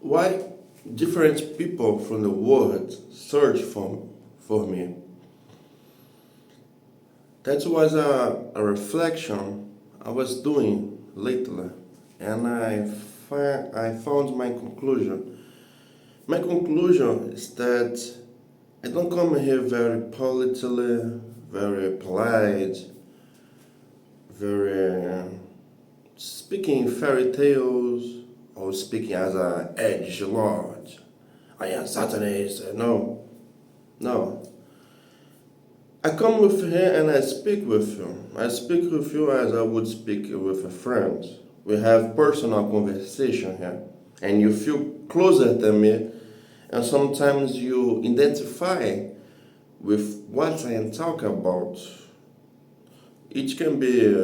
Why different people from the world search for me? That was a reflection I was doing lately, and I found my conclusion. My conclusion is that I don't come here very politely, very polite, very speaking fairy tales or speaking as a edge lord. I am Satanist. No, no. I come with here and I speak with you. I speak with you as I would speak with a friend. We have personal conversation here, and you feel closer than me, and sometimes you identify with what I am talking about. It can be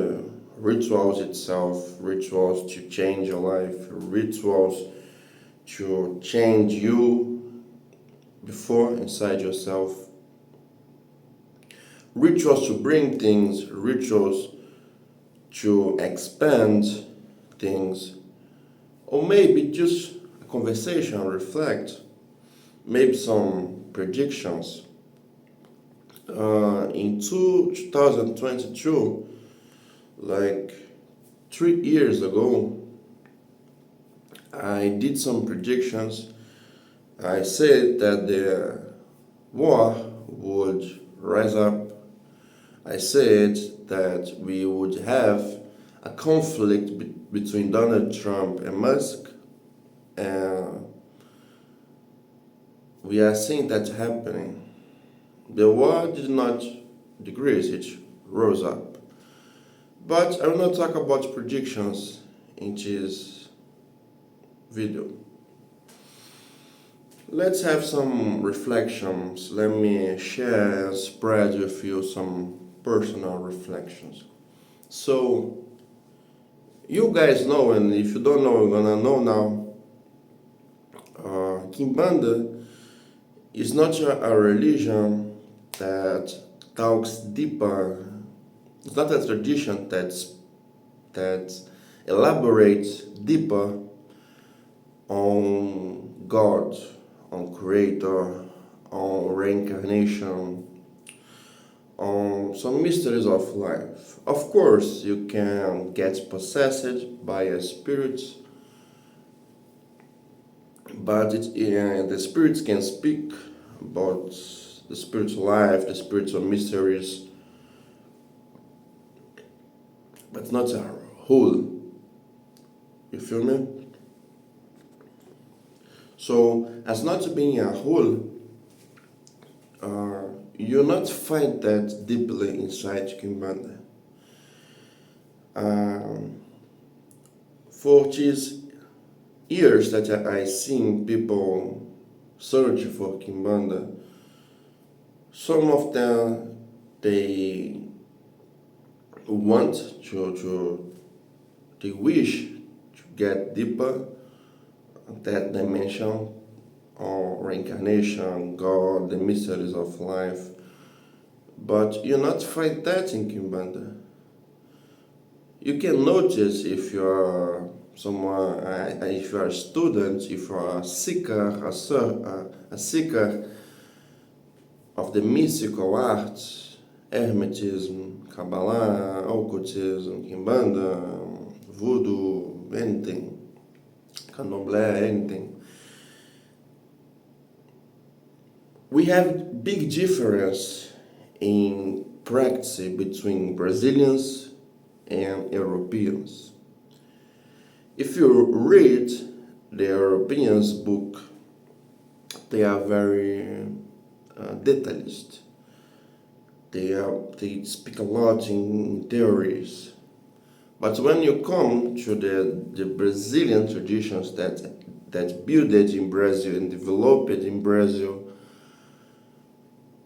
rituals itself, rituals to change your life, rituals to change you before inside yourself, rituals to bring things, rituals to expand things, or maybe just a conversation, reflect, maybe some predictions. In 2022, like 3 years ago, I did some predictions. I said that the war would rise up. I said that we would have a conflict between Donald Trump and Musk, and we are seeing that happening. The war did not decrease, it rose up. But I will not talk about predictions in this video. Let's have some reflections. Let me share and spread with you some personal reflections. So, you guys know, and if you don't know, you're gonna know now. Quimbanda is not a religion that talks deeper. It's not a tradition that elaborates deeper on God, on Creator, on reincarnation, on some mysteries of life. Of course, you can get possessed by a spirit, but the spirits can speak about the spiritual life, the spiritual mysteries, but not a whole. You feel me? So, as not being a whole, you'll not find that deeply inside Quimbanda. For these years that I seen people search for Quimbanda, some of them they want they wish to get deeper that dimension or reincarnation, God, the mysteries of life. But you not find that in Quimbanda. You can notice if you are someone, if you are a student, if you are a seeker, a seeker of the mystical arts, Hermetism, Kabbalah, occultism, Quimbanda, voodoo, anything, Candomblé, anything. We have big difference in practice between Brazilians and Europeans. If you read the Europeans' book, they are very detailist. They speak a lot in theories. But when you come to the Brazilian traditions that built it in Brazil and developed it in Brazil,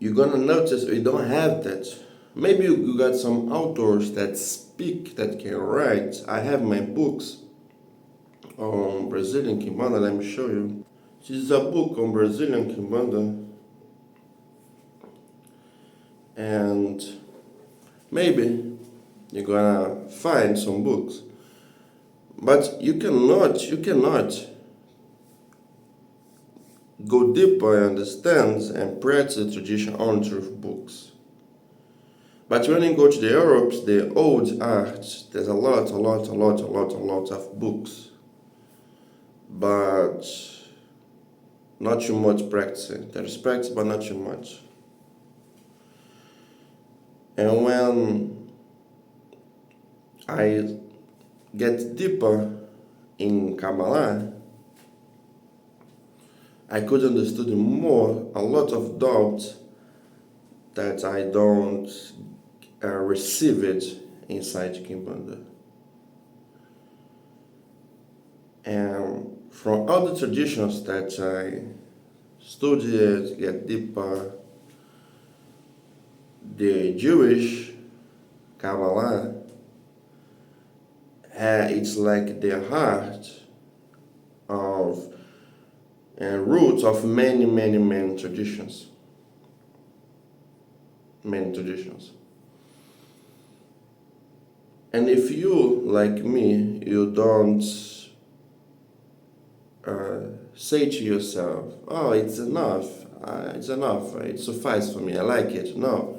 you're gonna notice we don't have that. Maybe you got some authors that speak, that can write. I have my books on Brazilian Quimbanda, let me show you. This is a book on Brazilian Quimbanda. And maybe you're gonna find some books. But you cannot go deeper, understand, and practice the tradition on truth books. But when you go to the Europe, the old art, there's a lot of books, but not too much practicing. There is practice, but not too much. And when I get deeper in Kabbalah, I could understand more a lot of doubts that I don't receive it inside Quimbanda. And from other traditions that I studied, get deeper, the Jewish Kabbalah, it's like the heart of and roots of many traditions. Many traditions. And if you, like me, you don't say to yourself, oh, it's enough, it suffices for me, I like it. No.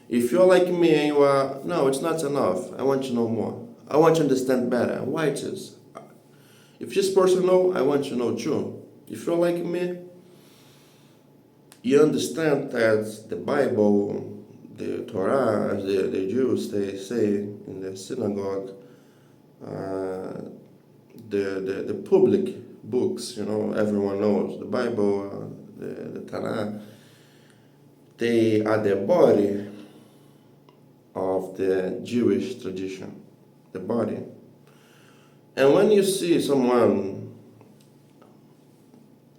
If you're like me and you are, no, it's not enough, I want to know more. I want to understand better why it is. If this person knows, I want to know too. If you're like me, you understand that the Bible, the Torah, as the Jews they say in the synagogue, the public books, everyone knows the Bible, the Torah. They are the body of the Jewish tradition, the body. And when you see someone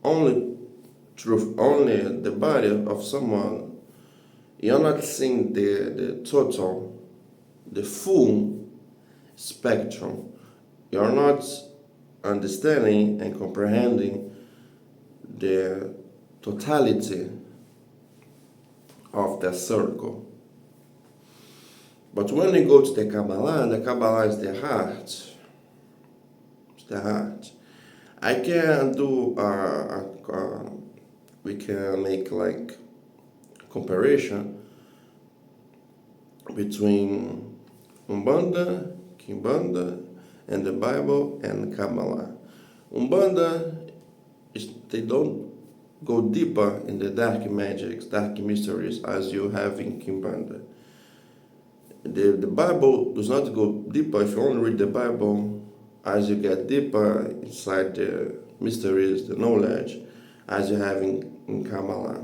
only the body of someone, you're not seeing the total, the full spectrum. You're not understanding and comprehending the totality of the circle. But when you go to the Kabbalah is the heart. It's the heart. I can do we can make like comparison between Umbanda, Quimbanda, and the Bible and Kabbalah. Umbanda they don't go deeper in the dark magics, dark mysteries as you have in Quimbanda. The Bible does not go deeper. If you only read the Bible, as you get deeper inside the mysteries, the knowledge, as you have in Kabbalah.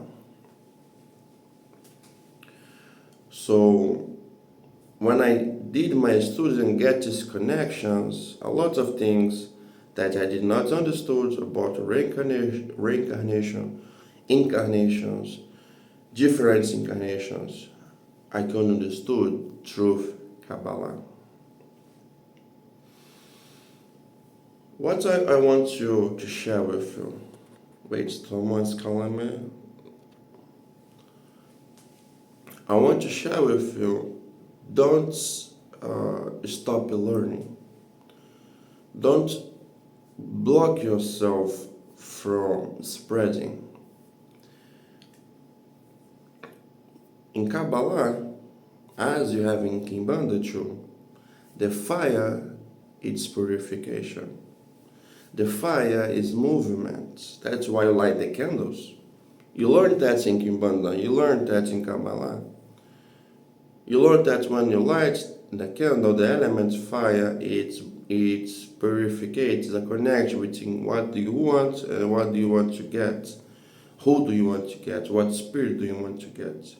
So when I did my studies and get these connections, a lot of things that I did not understood about reincarnation, incarnations, different incarnations, I can understood through Kabbalah. What I want you to share with you. Wait, someone's calling me. I want to share with you, don't stop learning. Don't block yourself from spreading. In Kabbalah, as you have in Quimbanda too, the fire is purification. The fire is movement. That's why you light the candles. You learn that in Quimbanda. You learn that in Kabbalah. You learn that when you light the candle, the element fire, it purificates the connection between what do you want and what do you want to get. Who do you want to get? What spirit do you want to get?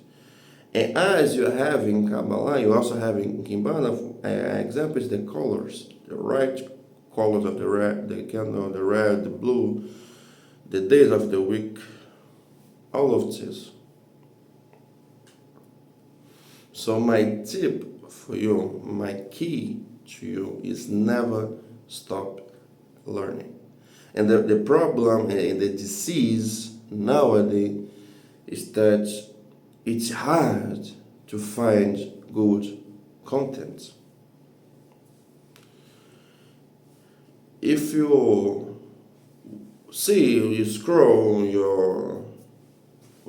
And as you have in Kabbalah, you also have in Quimbanda, example is the colors, the right colors of the red, the candle, the red, the blue, the days of the week, all of this. So my tip for you, my key to you is never stop learning. And the problem and the disease nowadays is that it's hard to find good content. If you see, you scroll your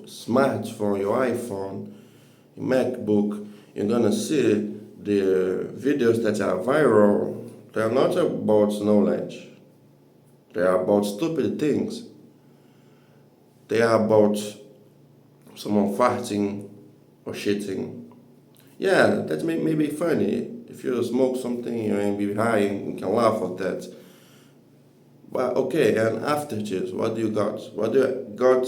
smartphone, your iPhone, your MacBook, you're gonna see the videos that are viral. They are not about knowledge. They are about stupid things. They are about someone farting or shitting. Yeah, that may be funny. If you smoke something, you may be high and you can laugh at that. But okay, and after this, what do you got? What do you got?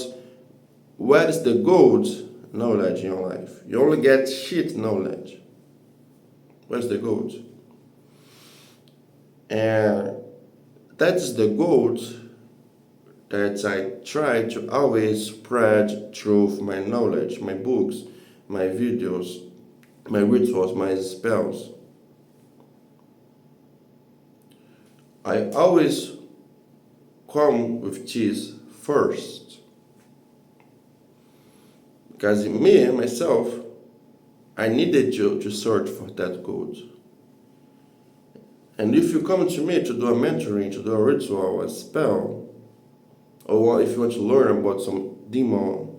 What is the gold knowledge in your life? You only get shit knowledge. Where's the gold? And that's the gold that I try to always spread through my knowledge, my books, my videos, my rituals, my spells. I always come with cheese first. Because me, myself, I needed to search for that gold. And if you come to me to do a mentoring, to do a ritual, a spell, or if you want to learn about some demon,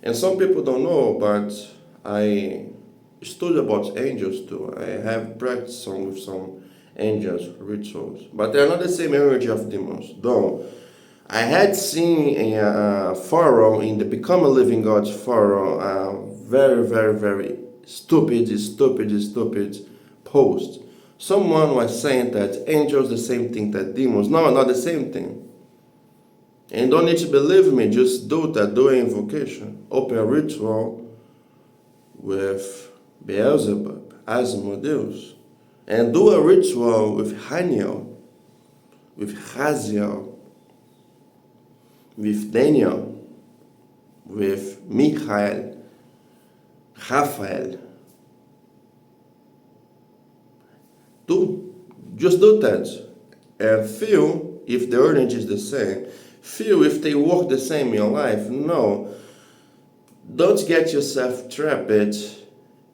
and some people don't know, but I study about angels too. I have practiced some with some angels rituals, but they're not the same energy of demons. Though I had seen a pharaoh in the Become a Living God pharaoh, very, very, very stupid post. Someone was saying that angels the same thing that demons. No, not the same thing. And you don't need to believe me, just do that, do an invocation. Open a ritual with Beelzebub, Asmodeus. And do a ritual with Haniel, with Haziel, with Daniel, with Michael, Raphael. Just do that and feel if the urge is the same. Feel if they work the same in your life. No, don't get yourself trapped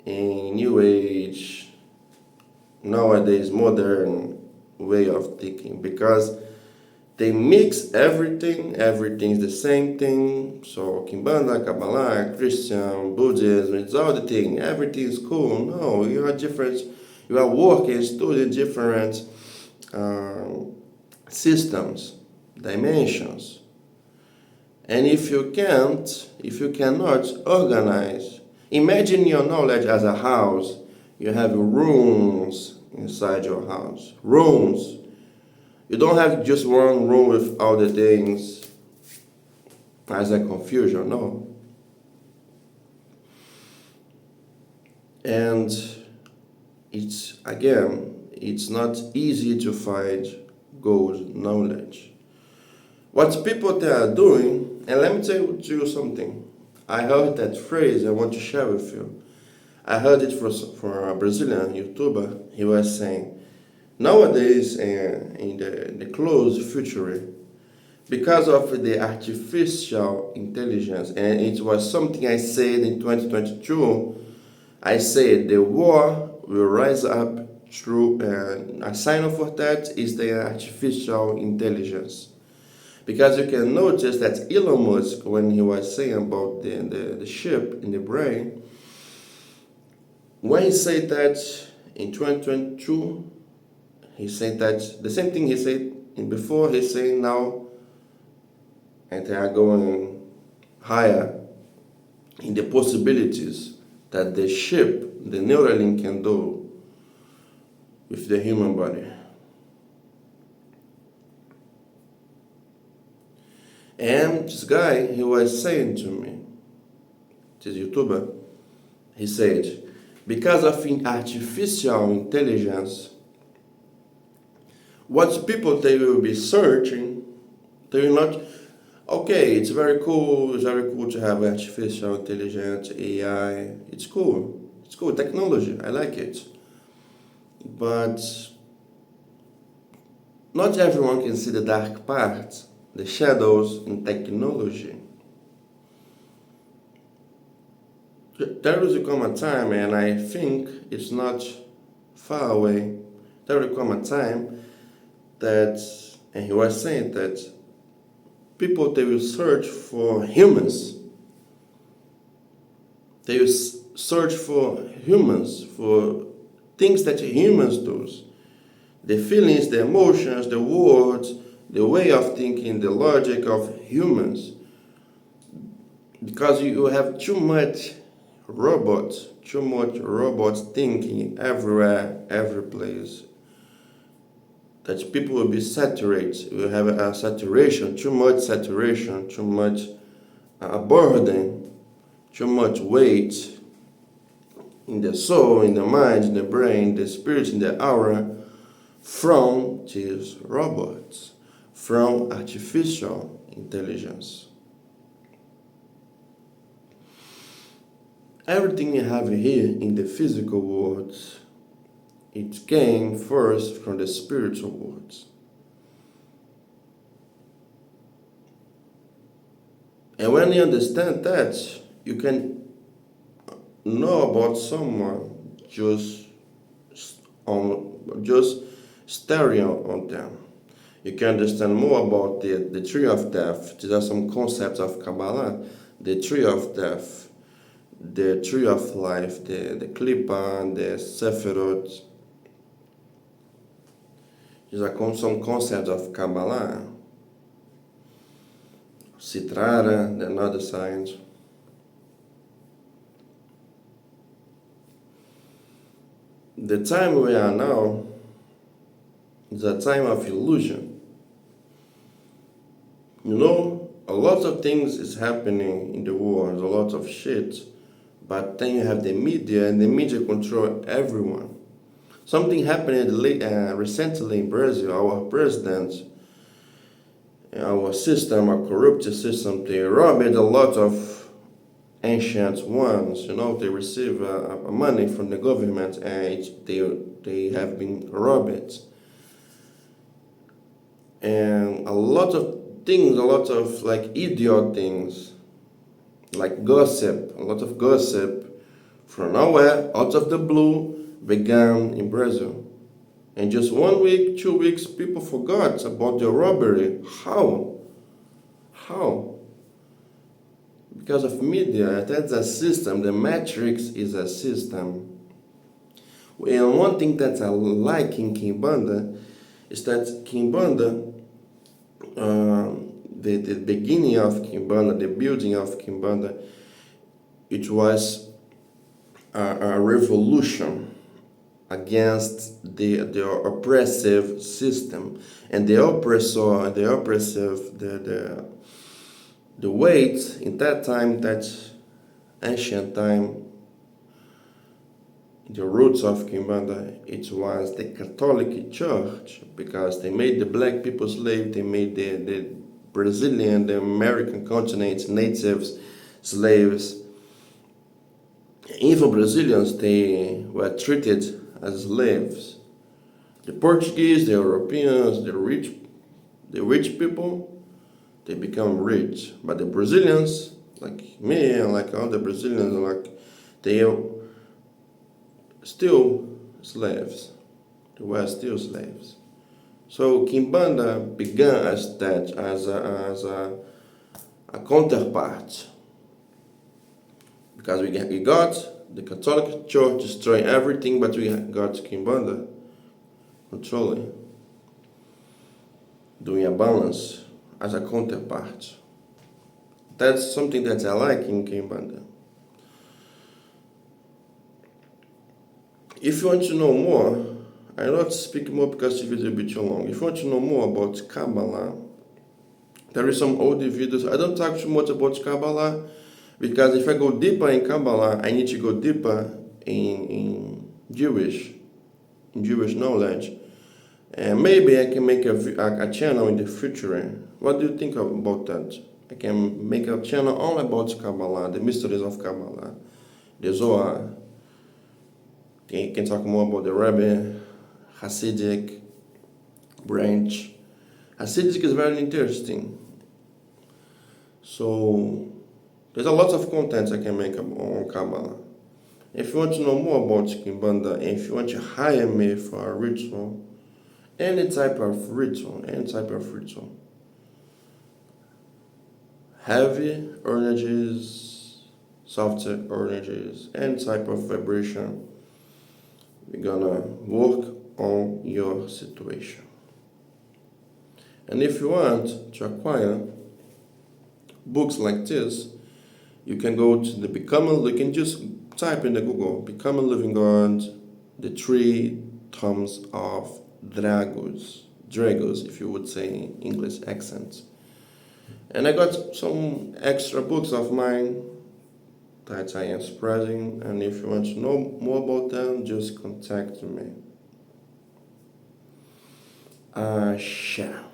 in new age, nowadays modern way of thinking, because they mix everything. Everything's the same thing. So Quimbanda, Kabbalah, Christian, Buddhism, it's all the thing. Everything's cool. No, you are different. You are working, studying different systems, dimensions. And if you cannot organize, imagine your knowledge as a house. You have rooms inside your house. Rooms. You don't have just one room with all the things as a confusion, no. And it's not easy to find gold knowledge. What people they are doing, and let me tell you something. I heard that phrase I want to share with you. I heard it from a Brazilian YouTuber. He was saying, nowadays in the close future, because of the artificial intelligence, and it was something I said in 2022, I said the war will rise up through, a sign for that is the artificial intelligence. Because you can notice that Elon Musk, when he was saying about the chip in the brain, when he said that in 2022, he said that the same thing he said before, he's saying now, and they are going higher in the possibilities that the chip, the Neuralink, can do with the human body. And this guy, he was saying to me, this YouTuber, he said, because of artificial intelligence, what people they will be searching, they will not, okay, it's very cool to have artificial intelligence, AI, it's cool, technology, I like it. But not everyone can see the dark parts, the shadows in technology. There will come a time, and I think it's not far away, there will come a time that And he was saying that people, they will search for humans. They will search for humans, for things that humans do. The feelings, the emotions, the words, the way of thinking, the logic of humans. Because you have too much robots thinking everywhere, every place. That people will be saturated. We will have a saturation, too much burden, too much weight in the soul, in the mind, in the brain, the spirit, in the aura, from these robots, from artificial intelligence. Everything you have here in the physical world, it came first from the spiritual world. And when you understand that, you can know about someone just staring on them. You can understand more about the tree of death. These are some concepts of Kabbalah. The tree of death, the tree of life, the Klippa, the Sephirot. These are some concepts of Kabbalah. Citrara, another science. The time we are now is a time of illusion. You know, a lot of things is happening in the world, a lot of shit, but then you have the media, and the media control everyone. Something happened recently in Brazil. Our president, our system, our corrupt system, they robbed a lot of ancient ones. You know, they receive money from the government, and they have been robbed. And a lot of things, a lot of like idiot things, like gossip, a lot of gossip from nowhere, out of the blue, began in Brazil. And just 1 week, 2 weeks, people forgot about the robbery. How? Because of media. That's a system. The matrix is a system. And one thing that I like in Quimbanda is that Quimbanda, the beginning of Quimbanda, the building of Quimbanda, it was a revolution against the oppressive system, and the oppressor, the oppressive, the weight in that time, that ancient time, the roots of Quimbanda, it was the Catholic Church, because they made the black people slave, they made the Brazilian, the American continent natives slaves. Even Brazilians, they were treated as slaves. The Portuguese, the Europeans, the rich people, they become rich. But the Brazilians, like me and like all the Brazilians, like they are still slaves. They were still slaves. So Quimbanda began as that, as a counterpart. Because we got the Catholic Church destroying everything, but we got Quimbanda controlling, doing a balance as a counterpart. That's something that I like in Quimbanda. If you want to know more, I will not speak more because the video will be too long. If you want to know more about Kabbalah, there is some old videos. I don't talk too much about Kabbalah, because if I go deeper in Kabbalah, I need to go deeper in Jewish knowledge. And maybe I can make a channel in the future. What do you think about that? I can make a channel all about Kabbalah, the mysteries of Kabbalah, the Zohar. I can talk more about the Rebbe, Hasidic branch. Hasidic is very interesting. So there's a lot of content I can make on Kabbalah. If you want to know more about Quimbanda, and if you want to hire me for a ritual, any type of ritual, heavy energies, softer energies, any type of vibration. We're gonna work on your situation. And if you want to acquire books like this, you can go to the you can just type in the Google, Become a Living God, the 3 Tomes of Dragos, if you would say in English accent. And I got some extra books of mine that I am spreading, and if you want to know more about them, just contact me. Share.